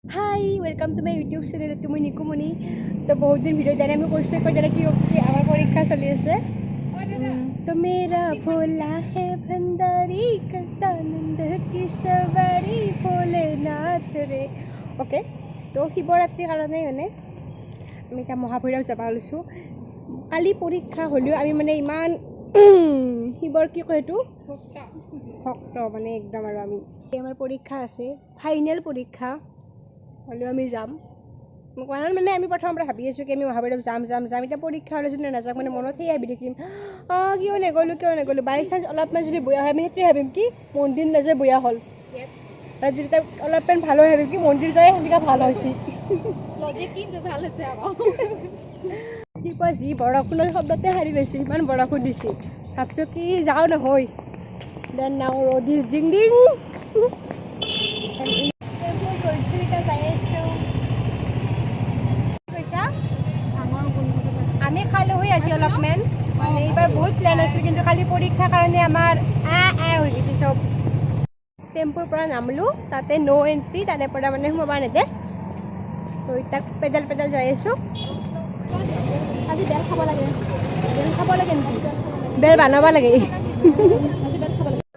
Hi, welcome to my YouTube channel. To my Nikumani. तो बहुत दिन वीडियो जाने में कोशिश कर जरा कि हमारा परीक्षा चली है तो मेरा भोला है भंडारी करता नंद की सवारी भोलेनाथ रे ओके तो शिवरात्रि কাৰণে মানে আমি এটা মহাভৈৰৱ যাব লৈছোঁ কালি পৰীক্ষা হলেও আমি মানে ইমান শিৱৰ কি কয় এইটো ভক্ত মানে একদম আৰু আমি আমাৰ পৰীক্ষা আছে ফাইনেল পৰীক্ষা হলেও আমি যাম কাৰণ মানে আমি প্ৰথমৰ পৰা ভাবি আছোঁ কি আমি মহাভৈৰৱ যাম এতিয়া পৰীক্ষা হ'লে যদি নাযাওঁ মানে মনত সেই ভাবি থাকিম কিয় নগ'লোঁ বাই চান্স অলপমান যদি বেয়া হয় আমি সেইটোৱে ভাবিম কি মন্দিৰ নাযায় বেয়া হ'ল আৰু যদি তাক অলপমান ভাল হয় ভাবিম কি মন্দিৰ যায় সেনেকুৱা ভাল হৈছে লজিক কিন্তু ভাল হৈছে আকৌ ৰাতিপুৱা যি বৰষুণৰ শব্দতে হাৰি গৈছোঁ ইমান বৰষুণ দিছে ভাবছোঁ কি যাওঁ নহয় দেন নাও ৰ'দ ইজ ডিং ডিং আমি খালোঁ হৈ আজি অলপমান মানে এইবাৰ বহুত প্লেন আছিল কিন্তু খালি পৰীক্ষাৰ কাৰণে আমাৰ হৈ গৈছে চব টেম্পুৰ পৰা নামলোঁ তাতে ন' এণ্ট্ৰি তাৰে পৰা মানে সোমাব নেদে তো এতিয়া পেডেল যাই আছোঁ আজি বেল খাব লাগে নেকি বেল বনাব লাগে আজি বেল খাব লাগে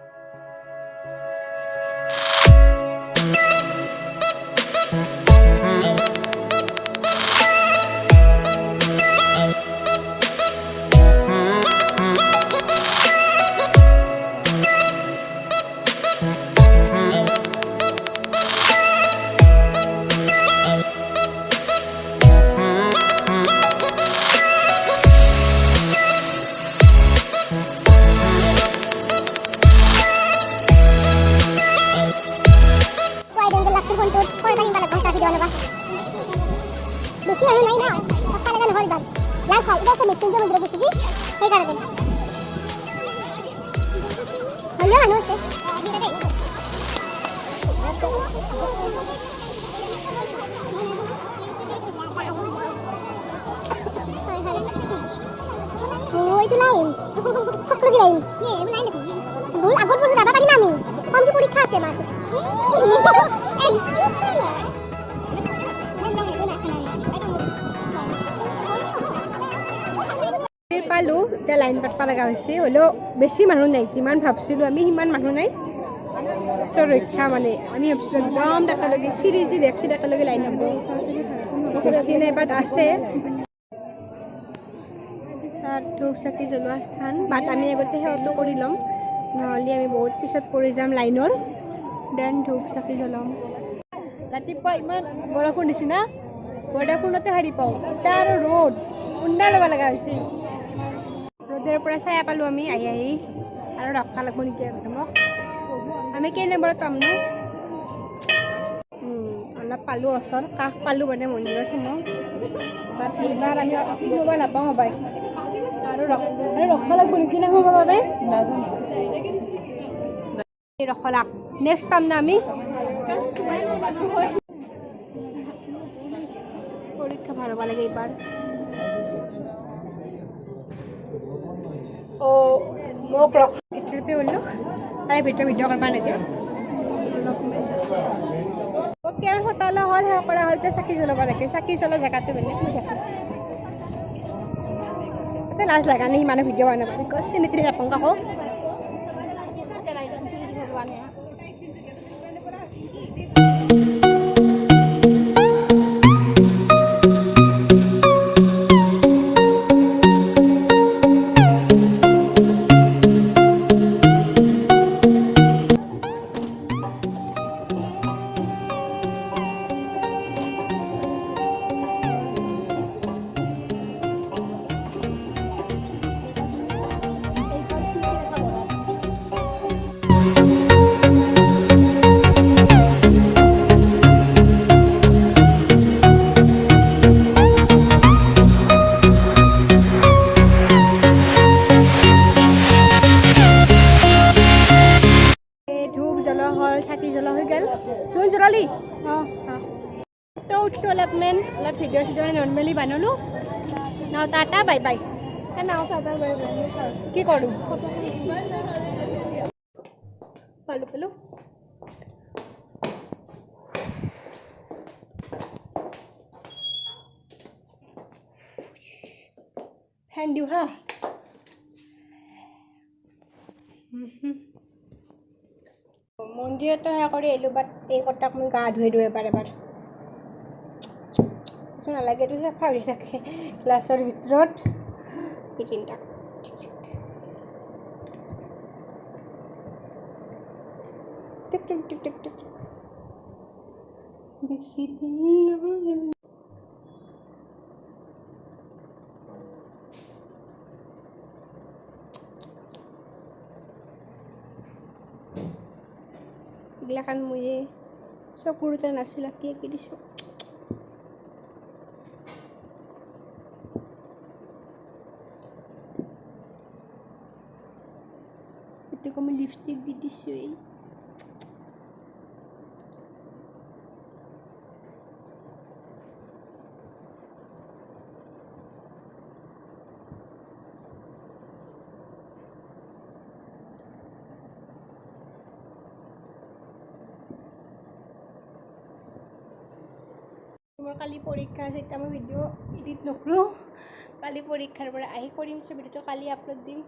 বেশি মানুষ নাই না সকালে গেলে হল বাদ লাল খাই এটা সব তিনজন মধ্যে বেশি সেই কারণে হলো মানুষ আছে ওইটো লাইন সকলো লাইন এই লাইন ভুল আগত বলে যাবা পারি না আমি কম কি পরীক্ষা আছে আমার এক্সকিউজ মি পালোঁ এতিয়া লাইন পাতবা লগা হৈছে হ'লেও বেছি মানুহ নাই যিমান ভাবছিলোঁ আমি সিমান মানুহ নাই চব ৰক্ষা মানে আমি ভাবছিলোঁ একদম একেলগে চিৰি একেলগে লাইন হ'ব বেছি নাই বাট আছে তাত ধূপ চাকি জ্বলোৱা স্থান বাট আমি আগতে সেৱাটো কৰি ল'ম নহ'লে আমি বহুত পিছত পৰি যাম লাইনৰ দেন ধূপ চাকি জ্বলাম ৰাতিপুৱা ইমান বৰষুণ দিছে না বৰষুণতে সাৰি পাওঁ এতিয়া আৰু ৰ'দ উণ্ডা ল'ব লগা হৈছে ৰ'দৰ পৰা চায়া পালোঁ আমি আহি আৰু ৰখা লাগব নেকি একদমক আমি কেই নম্বৰত পাম ন অলপ পালোঁ ওচৰ কাষ পালোঁ মানে মন্দিৰত সোমাওঁ বাট এইবাৰ আমি সোমাব নাপাওঁ হবাই আৰু ৰখা লাগব নেকি না সোমাব বাবে ৰখলাক নেক্সট পাম না আমি পৰীক্ষা ভাল হ'ব লাগে এইবাৰ মোক ৰখি বললো তাৰে ভিতৰত ভিডিঅ' কৰিব লাগে অ'কে আৰু হোটেলৰ হ'ল সেৱা কৰা হ'ল চাকি জ্বলাব লাগে চাকি জ্বলোৱা জেগাটো বেলেগ তাতে লাজ লগা নাই সিমানে ভিডিঅ' বনাব চিনিতিৰি নাপাওঁ কাকো চাকি জ্বলা হৈ গ'ল তুই জ্বলালি তো উঠটো অলপ ভিডিঅ' চিডিঅ' নৰ্মেলি বনালোঁ নাও টাটা বাই বাই কি কৰোঁ পালোঁ ফেন দিওঁ হা মন্দিৰতো সেয়া কৰি আহিলোঁ বাট এই কটাক মই গা ধুই এবাৰ নালাগে এইটো চাফা হৈ থাকে গ্লাছৰ ভিতৰত এই তিনিটা টিক টিক টিক টিক টিক বেছি দিন এইগিলাখান মই চকুৰতে নাছিল আঁকি আঁকি দিছোঁ এইটোক আমি লিপষ্টিক দি দিছোঁ মোৰ কালি পৰীক্ষা আছে এতিয়া মই ভিডিঅ' এডিট নকৰোঁ কালি পৰীক্ষাৰ পৰা আহি কৰিম ভিডিঅ'টো কালি আপলোড দিম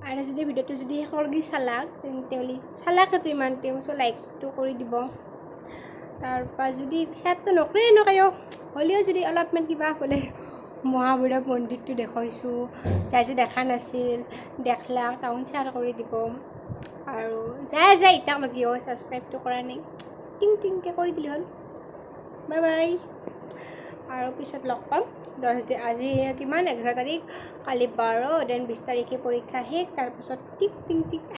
আৰু যদি ভিডিঅ'টো যদি শেষৰগি চালাক তেন্তে চালাকেতো ইমান তেওঁ লাইকটো কৰি দিব তাৰপৰা যদি শ্বেয়াৰটো নকৰে এনেকুৱাও হ'লেও যদি অলপমান কিবা বোলে মহাভৈৰৱ মন্দিৰটো দেখুৱাইছোঁ যাই দেখা নাছিল দেখলাক তাহোন শ্বেয়াৰ কৰি দিব আৰু যায় এতিয়ালৈকেও ছাবস্ক্ৰাইবটো কৰা নাই টিং টিংকৈ কৰি দিলে হ'ল বাই বাই আৰু পিছত লগ পাম আজি কিমান 11 তাৰিখ কালি 12 দেন 20 তাৰিখে পৰীক্ষা শেষ তাৰপিছত টিক টিং টিক